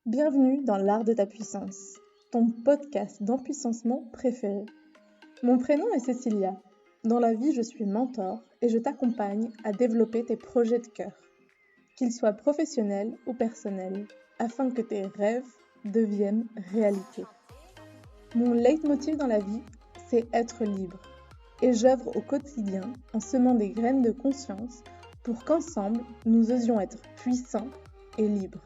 Bienvenue dans l'art de ta puissance, ton podcast d'empuissancement préféré. Mon prénom est Cécilia. Dans la vie, je suis mentor et je t'accompagne à développer tes projets de cœur, qu'ils soient professionnels ou personnels, afin que tes rêves deviennent réalité. Mon leitmotiv dans la vie, c'est être libre. Et j'œuvre au quotidien en semant des graines de conscience pour qu'ensemble, nous osions être puissants et libres.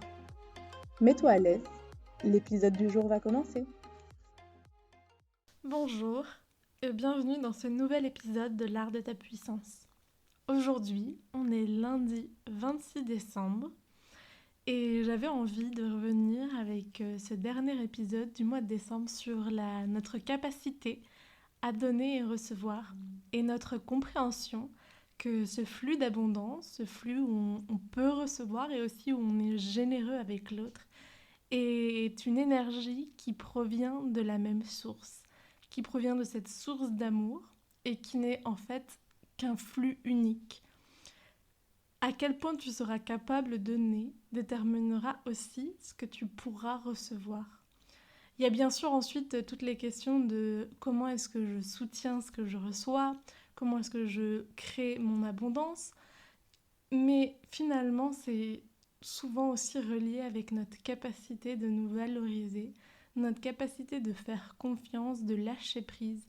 Mets-toi à l'aise, l'épisode du jour va commencer. Bonjour et bienvenue dans ce nouvel épisode de l'art de ta puissance. Aujourd'hui, on est lundi 26 décembre et j'avais envie de revenir avec ce dernier épisode du mois de décembre sur notre capacité à donner et recevoir et notre compréhension que ce flux d'abondance, ce flux où on peut recevoir et aussi où on est généreux avec l'autre, est une énergie qui provient de la même source, qui provient de cette source d'amour et qui n'est en fait qu'un flux unique. À quel point tu seras capable de donner déterminera aussi ce que tu pourras recevoir. Il y a bien sûr ensuite toutes les questions de comment est-ce que je soutiens ce que je reçois, comment est-ce que je crée mon abondance, mais finalement c'est souvent aussi relié avec notre capacité de nous valoriser, notre capacité de faire confiance, de lâcher prise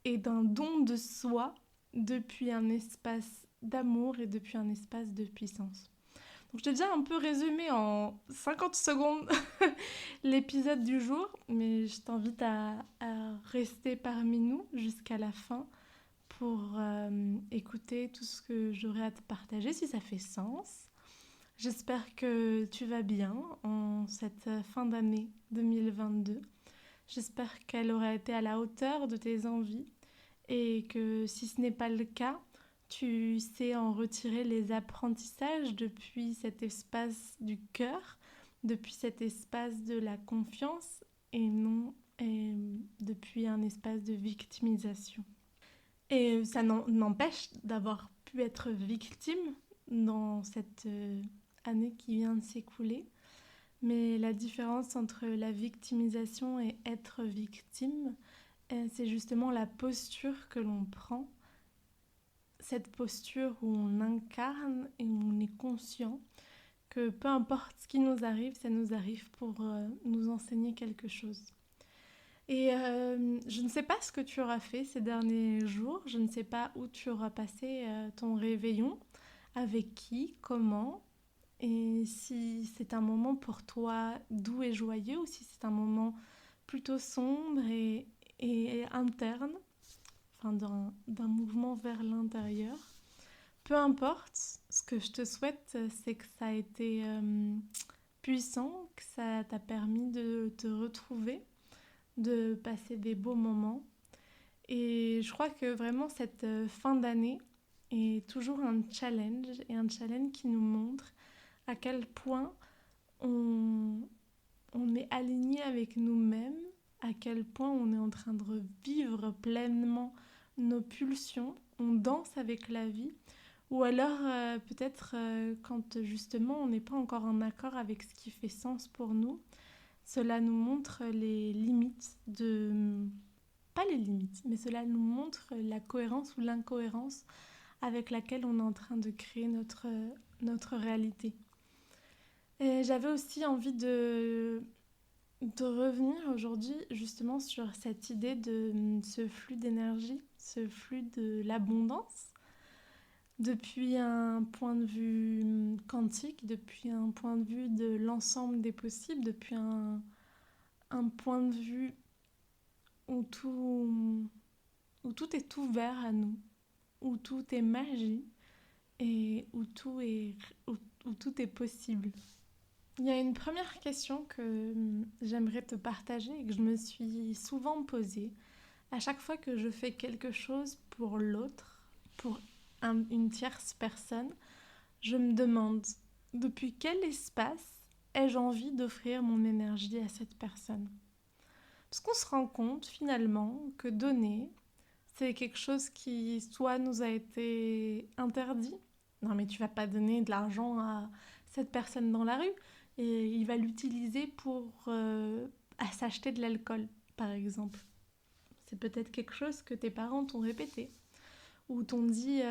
et d'un don de soi depuis un espace d'amour et depuis un espace de puissance. Donc je t'ai déjà un peu résumé en 50 secondes l'épisode du jour, mais je t'invite à rester parmi nous jusqu'à la fin pour écouter tout ce que j'aurai à te partager si ça fait sens. J'espère que tu vas bien en cette fin d'année 2022. J'espère qu'elle aura été à la hauteur de tes envies et que si ce n'est pas le cas, tu sais en retirer les apprentissages depuis cet espace du cœur, depuis cet espace de la confiance et non depuis un espace de victimisation. Et ça n'empêche d'avoir pu être victime dans cette année qui vient de s'écouler. Mais la différence entre la victimisation et être victime, c'est justement la posture que l'on prend. Cette posture où on incarne et où on est conscient que peu importe ce qui nous arrive, ça nous arrive pour nous enseigner quelque chose. Et je ne sais pas ce que tu auras fait ces derniers jours, je ne sais pas où tu auras passé ton réveillon, avec qui, comment, et si c'est un moment pour toi doux et joyeux ou si c'est un moment plutôt sombre et interne, enfin d'un mouvement vers l'intérieur. Peu importe, ce que je te souhaite, c'est que ça a été puissant, que ça t'a permis de te retrouver, de passer des beaux moments. Et je crois que vraiment cette fin d'année est toujours un challenge et un challenge qui nous montre à quel point on est aligné avec nous-mêmes, à quel point on est en train de vivre pleinement nos pulsions, on danse avec la vie, ou alors peut-être quand justement on n'est pas encore en accord avec ce qui fait sens pour nous, cela nous montre les limites de... Pas les limites, mais cela nous montre la cohérence ou l'incohérence avec laquelle on est en train de créer notre réalité. Et j'avais aussi envie de revenir aujourd'hui justement sur cette idée de ce flux d'énergie, ce flux de l'abondance, depuis un point de vue quantique, depuis un point de vue de l'ensemble des possibles, depuis un point de vue où tout est ouvert à nous, où tout est magie et où tout est possible. Il y a une première question que j'aimerais te partager et que je me suis souvent posée à chaque fois que je fais quelque chose pour l'autre, pour une tierce personne. Je me demande depuis quel espace ai-je envie d'offrir mon énergie à cette personne. Parce qu'on se rend compte finalement que donner, c'est quelque chose qui soit nous a été interdit. Non mais tu vas pas donner de l'argent à cette personne dans la rue. et il va l'utiliser pour à s'acheter de l'alcool, par exemple. C'est peut-être quelque chose que tes parents t'ont répété, ou t'ont dit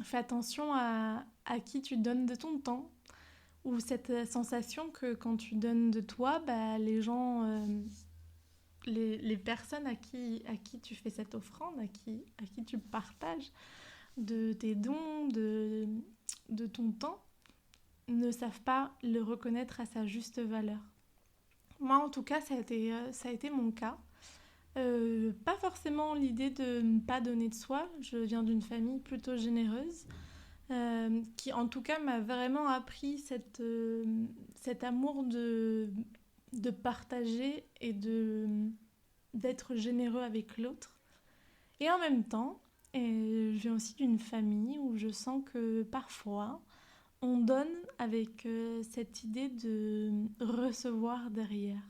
fais attention à qui tu donnes de ton temps, ou cette sensation que quand tu donnes de toi, les gens, les personnes à qui tu fais cette offrande, à qui tu partages de tes dons, de ton temps, ne savent pas le reconnaître à sa juste valeur. Moi, en tout cas, ça a été mon cas. Pas forcément l'idée de ne pas donner de soi. Je viens d'une famille plutôt généreuse, qui en tout cas m'a vraiment appris cet amour de partager et d'être généreux avec l'autre. Et en même temps, je viens aussi d'une famille où je sens que parfois, on donne avec cette idée de recevoir derrière,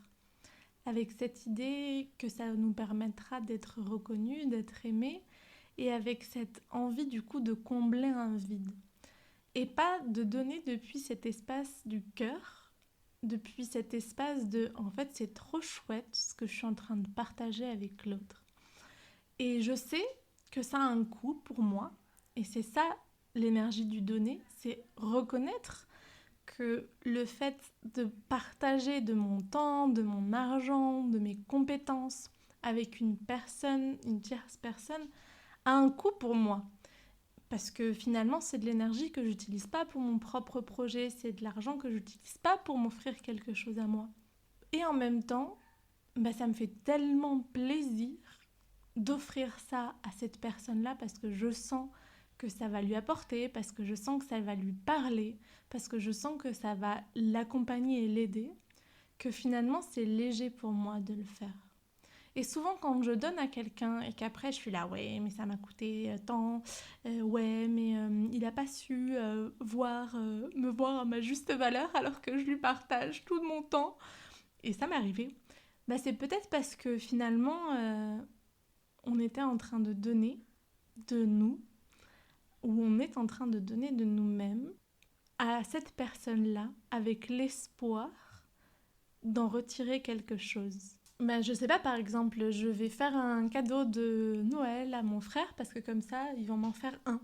avec cette idée que ça nous permettra d'être reconnus, d'être aimés, et avec cette envie du coup de combler un vide. Et pas de donner depuis cet espace du cœur, depuis cet espace de en fait c'est trop chouette ce que je suis en train de partager avec l'autre. Et je sais que ça a un coût pour moi, et c'est ça l'énergie du donner, c'est reconnaître que le fait de partager de mon temps, de mon argent, de mes compétences avec une personne, une tierce personne, a un coût pour moi. Parce que finalement, c'est de l'énergie que je n'utilise pas pour mon propre projet, c'est de l'argent que je n'utilise pas pour m'offrir quelque chose à moi. Et en même temps, ça me fait tellement plaisir d'offrir ça à cette personne-là parce que je sens que ça va lui apporter, parce que je sens que ça va lui parler, parce que je sens que ça va l'accompagner et l'aider, que finalement c'est léger pour moi de le faire. Et souvent quand je donne à quelqu'un et qu'après je suis là, ouais mais ça m'a coûté tant, ouais mais il n'a pas su me voir à ma juste valeur alors que je lui partage tout mon temps, et ça m'est arrivé, c'est peut-être parce que finalement on était en train de donner de nous, où on est en train de donner de nous-mêmes à cette personne-là avec l'espoir d'en retirer quelque chose. Je sais pas, par exemple, je vais faire un cadeau de Noël à mon frère parce que comme ça, il va m'en faire un.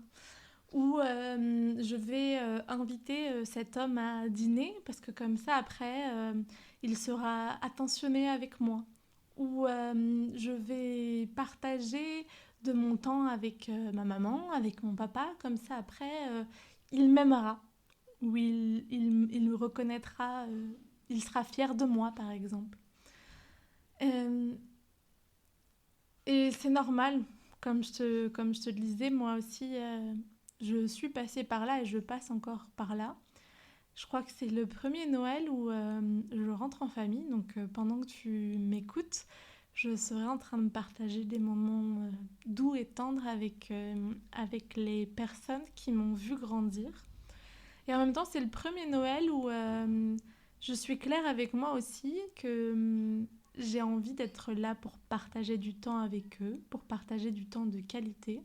Ou je vais inviter cet homme à dîner parce que comme ça, après, il sera attentionné avec moi. Ou je vais partager de mon temps avec ma maman, avec mon papa, comme ça après, il m'aimera, ou il me reconnaîtra, il sera fier de moi par exemple. Euh, et c'est normal, comme je te le disais, moi aussi, je suis passée par là et je passe encore par là. Je crois que c'est le premier Noël où je rentre en famille, donc pendant que tu m'écoutes, je serai en train de partager des moments doux et tendres avec les personnes qui m'ont vu grandir. Et en même temps, c'est le premier Noël où je suis claire avec moi aussi que j'ai envie d'être là pour partager du temps avec eux, pour partager du temps de qualité.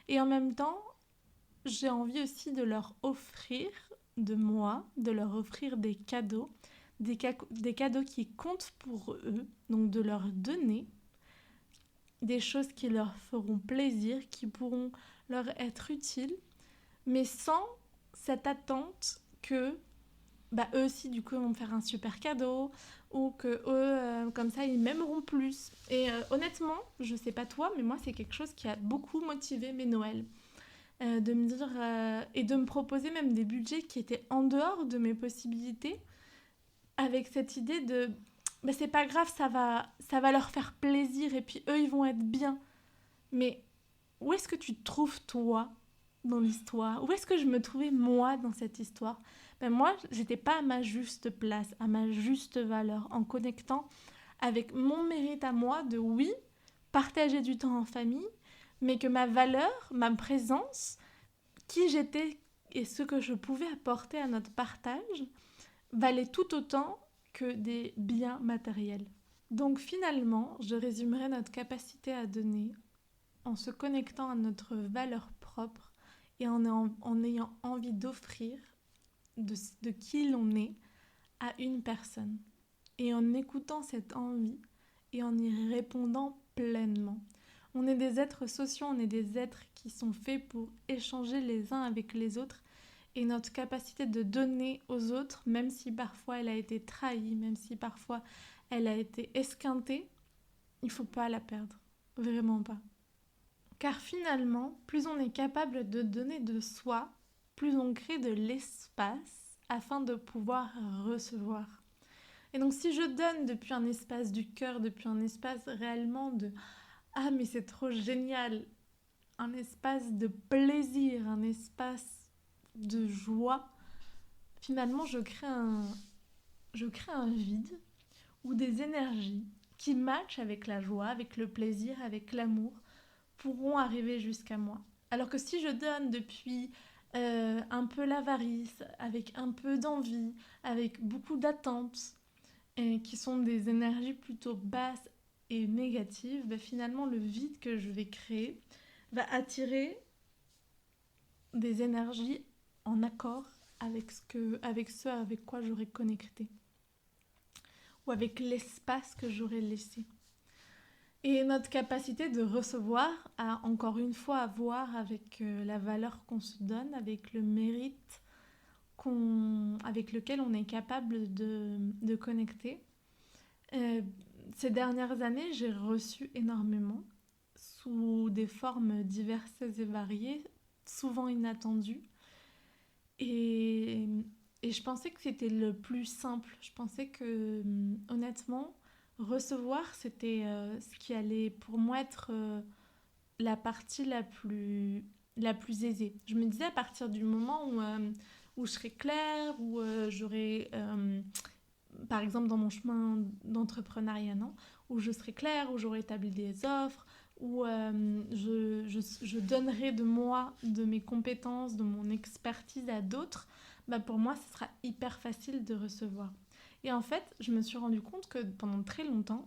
Et en même temps, j'ai envie aussi de leur offrir de moi, de leur offrir des cadeaux qui comptent pour eux, donc de leur donner des choses qui leur feront plaisir, qui pourront leur être utiles, mais sans cette attente que eux aussi du coup vont me faire un super cadeau, ou que eux comme ça ils m'aimeront plus. Et honnêtement, je sais pas toi, mais moi c'est quelque chose qui a beaucoup motivé mes Noëls. De me dire et de me proposer même des budgets qui étaient en dehors de mes possibilités, avec cette idée de c'est pas grave, ça va leur faire plaisir et puis eux ils vont être bien. Mais où est-ce que tu te trouves toi dans l'histoire? Où est-ce que je me trouvais moi dans cette histoire? Moi j'étais pas à ma juste place, à ma juste valeur, en connectant avec mon mérite à moi de oui, partager du temps en famille, mais que ma valeur, ma présence, qui j'étais et ce que je pouvais apporter à notre partage valait tout autant que des biens matériels. Donc finalement, je résumerai notre capacité à donner en se connectant à notre valeur propre et en ayant envie d'offrir de qui l'on est à une personne. Et en écoutant cette envie et en y répondant pleinement. On est des êtres sociaux, on est des êtres qui sont faits pour échanger les uns avec les autres. Et notre capacité de donner aux autres, même si parfois elle a été trahie, même si parfois elle a été esquintée, il ne faut pas la perdre. Vraiment pas. Car finalement, plus on est capable de donner de soi, plus on crée de l'espace afin de pouvoir recevoir. Et donc si je donne depuis un espace du cœur, depuis un espace réellement de « Ah mais c'est trop génial !» un espace de plaisir, un espace de joie, finalement je crée un vide ou des énergies qui matchent avec la joie, avec le plaisir, avec l'amour, pourront arriver jusqu'à moi. Alors que si je donne depuis un peu l'avarice, avec un peu d'envie, avec beaucoup d'attentes, qui sont des énergies plutôt basses et négatives, ben finalement le vide que je vais créer va attirer des énergies en accord avec ce avec quoi j'aurais connecté ou avec l'espace que j'aurais laissé. Et notre capacité de recevoir a encore une fois à voir avec la valeur qu'on se donne, avec le mérite avec lequel on est capable de connecter. Ces dernières années, j'ai reçu énormément, sous des formes diverses et variées, souvent inattendues. Et je pensais que c'était le plus simple. Je pensais que, honnêtement, recevoir, c'était ce qui allait pour moi être la partie la plus aisée. Je me disais à partir du moment où je serais claire, où j'aurais, par exemple dans mon chemin d'entrepreneuriat, non, où je serais claire, où j'aurais établi des offres, où je donnerai de moi, de mes compétences, de mon expertise à d'autres, bah pour moi, ce sera hyper facile de recevoir. Et en fait, je me suis rendu compte que pendant très longtemps,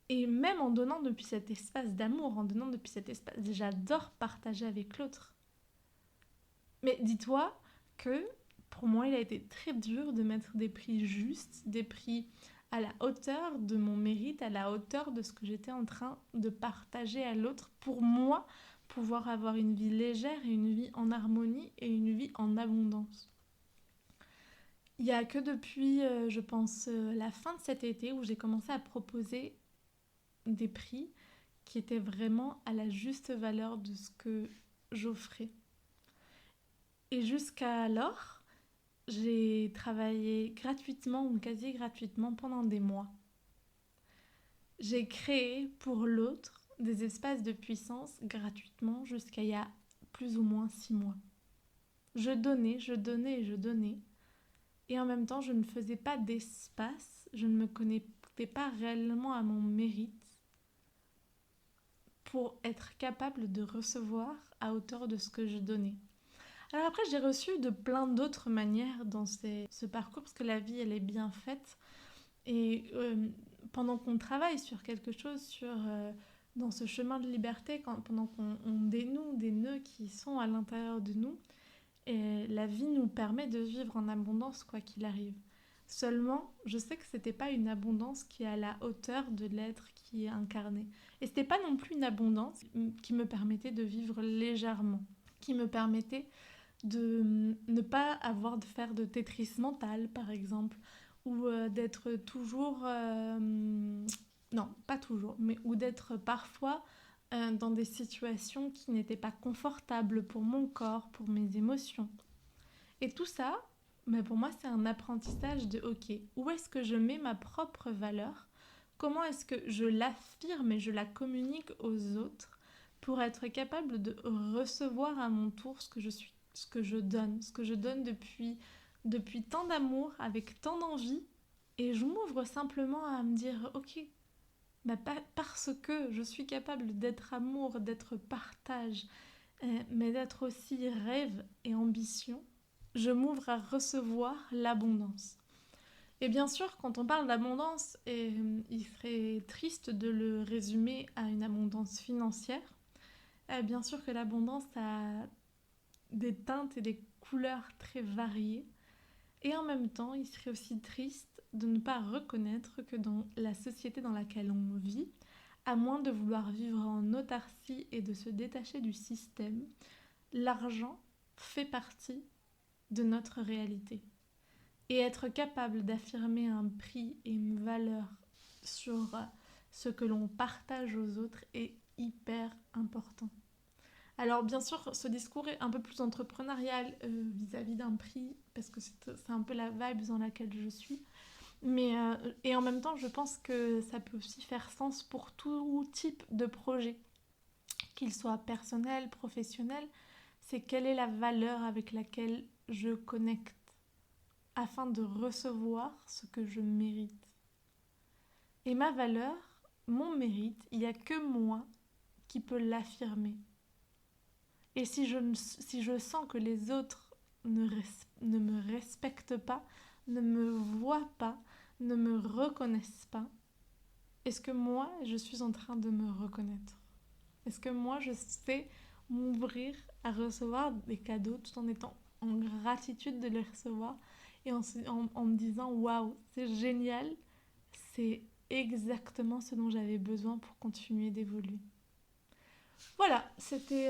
et même en donnant depuis cet espace d'amour, en donnant depuis cet espace, j'adore partager avec l'autre. Mais dis-toi que pour moi, il a été très dur de mettre des prix justes, des prix à la hauteur de mon mérite, à la hauteur de ce que j'étais en train de partager à l'autre pour moi, pouvoir avoir une vie légère et une vie en harmonie et une vie en abondance. Il n'y a que depuis, je pense, la fin de cet été où j'ai commencé à proposer des prix qui étaient vraiment à la juste valeur de ce que j'offrais. Et jusqu'alors, j'ai travaillé gratuitement ou quasi gratuitement pendant des mois. J'ai créé pour l'autre des espaces de puissance gratuitement jusqu'à il y a plus ou moins 6 mois. Je donnais. Et en même temps, je ne faisais pas d'espace, je ne me connectais pas réellement à mon mérite pour être capable de recevoir à hauteur de ce que je donnais. Alors après, j'ai reçu de plein d'autres manières dans ce parcours, parce que la vie, elle est bien faite. Et pendant qu'on travaille sur quelque chose, dans ce chemin de liberté, pendant qu'on dénoue des nœuds qui sont à l'intérieur de nous, et la vie nous permet de vivre en abondance, quoi qu'il arrive. Seulement, je sais que c'était pas une abondance qui est à la hauteur de l'être qui est incarné. Et c'était pas non plus une abondance qui me permettait de vivre légèrement, qui me permettait de ne pas avoir de faire de Tetris mental, par exemple, ou d'être toujours... non, pas toujours, mais ou d'être parfois dans des situations qui n'étaient pas confortables pour mon corps, pour mes émotions. Et tout ça, pour moi, c'est un apprentissage de OK, où est-ce que je mets ma propre valeur? Comment est-ce que je l'affirme et je la communique aux autres pour être capable de recevoir à mon tour ce que je donne depuis tant d'amour, avec tant d'envie. Et je m'ouvre simplement à me dire OK, parce que je suis capable d'être amour, d'être partage, mais d'être aussi rêve et ambition, je m'ouvre à recevoir l'abondance. Et bien sûr, quand on parle d'abondance, il serait triste de le résumer à une abondance financière. Bien sûr que l'abondance a des teintes et des couleurs très variées. Et en même temps, il serait aussi triste de ne pas reconnaître que dans la société dans laquelle on vit, à moins de vouloir vivre en autarcie et de se détacher du système, l'argent fait partie de notre réalité. Et être capable d'affirmer un prix et une valeur sur ce que l'on partage aux autres est hyper important. Alors bien sûr, ce discours est un peu plus entrepreneurial vis-à-vis d'un prix, parce que c'est un peu la vibe dans laquelle je suis. Et en même temps, je pense que ça peut aussi faire sens pour tout type de projet, qu'il soit personnel, professionnel. C'est quelle est la valeur avec laquelle je connecte afin de recevoir ce que je mérite. Et ma valeur, mon mérite, il n'y a que moi qui peux l'affirmer. Et si je sens que les autres ne me respectent pas, ne me voient pas, ne me reconnaissent pas, est-ce que moi, je suis en train de me reconnaître? Est-ce que moi, je sais m'ouvrir à recevoir des cadeaux tout en étant en gratitude de les recevoir et en me disant « Waouh, c'est génial, c'est exactement ce dont j'avais besoin pour continuer d'évoluer ». Voilà, c'était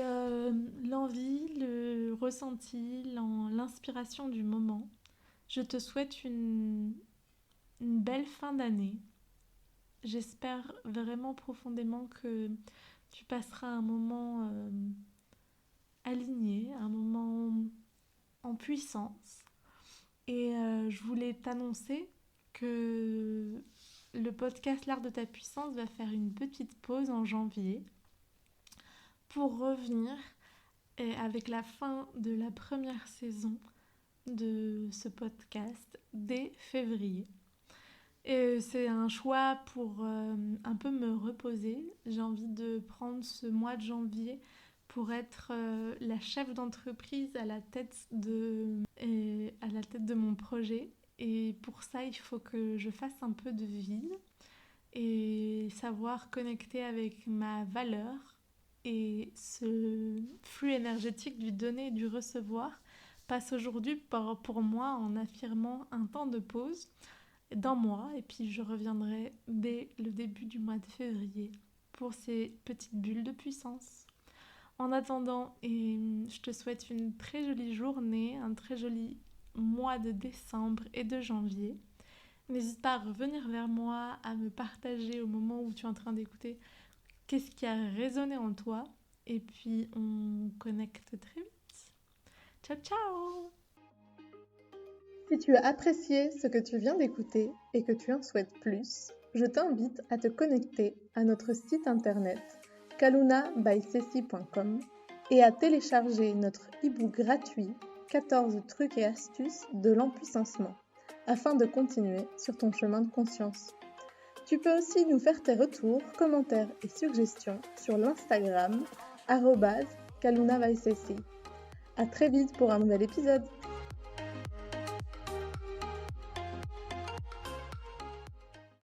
l'envie, le ressenti, l'inspiration du moment. Je te souhaite une belle fin d'année. J'espère vraiment profondément que tu passeras un moment aligné, un moment en puissance. Et je voulais t'annoncer que le podcast L'Art de ta puissance va faire une petite pause en janvier pour revenir avec la fin de la première saison de ce podcast dès février. Et c'est un choix pour un peu me reposer. J'ai envie de prendre ce mois de janvier pour être la chef d'entreprise à la tête de mon projet. Et pour ça, il faut que je fasse un peu de vide et savoir connecter avec ma valeur et ce flux énergétique du donner et du recevoir passe aujourd'hui pour moi en affirmant un temps de pause d'un mois et puis je reviendrai dès le début du mois de février pour ces petites bulles de puissance. En attendant, je te souhaite une très jolie journée, un très joli mois de décembre et de janvier. N'hésite pas à revenir vers moi, à me partager au moment où tu es en train d'écouter qu'est-ce qui a résonné en toi. Et puis on connecte très vite. Ciao, ciao! Si tu as apprécié ce que tu viens d'écouter et que tu en souhaites plus, je t'invite à te connecter à notre site internet kalunabysessi.com et à télécharger notre e-book gratuit 14 trucs et astuces de l'empuissancement afin de continuer sur ton chemin de conscience. Tu peux aussi nous faire tes retours, commentaires et suggestions sur l'Instagram @kalunabysessi. À très vite pour un nouvel épisode.